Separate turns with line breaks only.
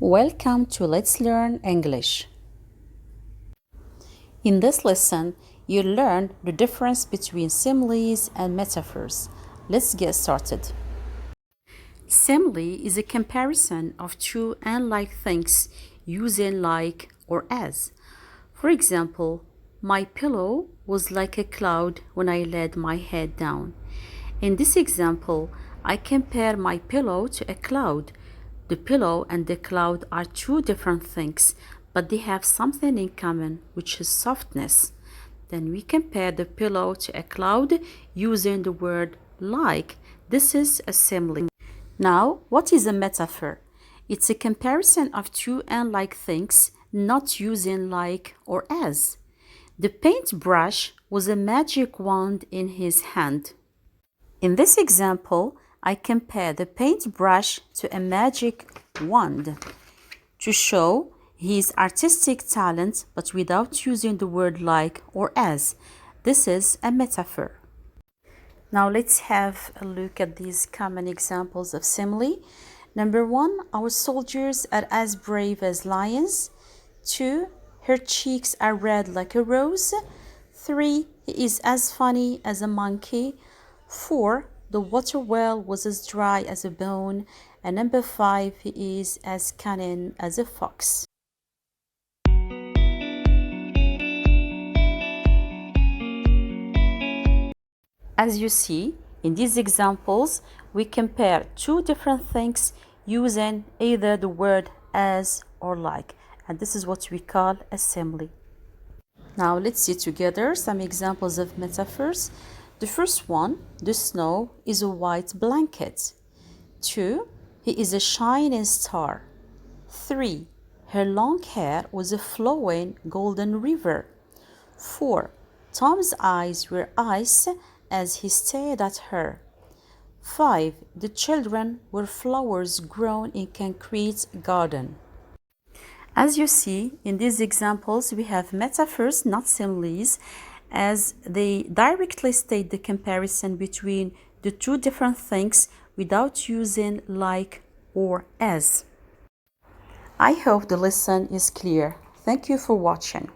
Welcome to Let's Learn English. In this lesson, you'll learn the difference between similes and metaphors. Let's get started. Simile is a comparison of two unlike things using like or as. For example, my pillow was like a cloud when I laid my head down. In this example, I compare my pillow to a cloud. The pillow and the cloud are two different things, but they have something in common, which is softness. Then we compare the pillow to a cloud using the word like. This is a simile. Now, what is a metaphor? It's a comparison of two unlike things, not using like or as. The paintbrush was a magic wand in his hand. In this example, I compare the paintbrush to a magic wand to show his artistic talent, but without using the word like or as. This is a metaphor. Now let's have a look at these common examples of simile. Number 1, our soldiers are as brave as lions. 2, her cheeks are red like a rose. 3, he is as funny as a monkey. 4, the water well was as dry as a bone. And number 5, he is as cunning as a fox. As you see, in these examples, we compare two different things using either the word as or like. And this is what we call a simile. Now let's see together some examples of metaphors. The first one, the snow is a white blanket. 2, he is a shining star. 3, her long hair was a flowing golden river. 4, Tom's eyes were ice as he stared at her. 5, the children were flowers grown in concrete garden. As you see, in these examples, we have metaphors, not similes, as they directly state the comparison between the two different things without using like or as. I hope the lesson is clear. Thank you for watching.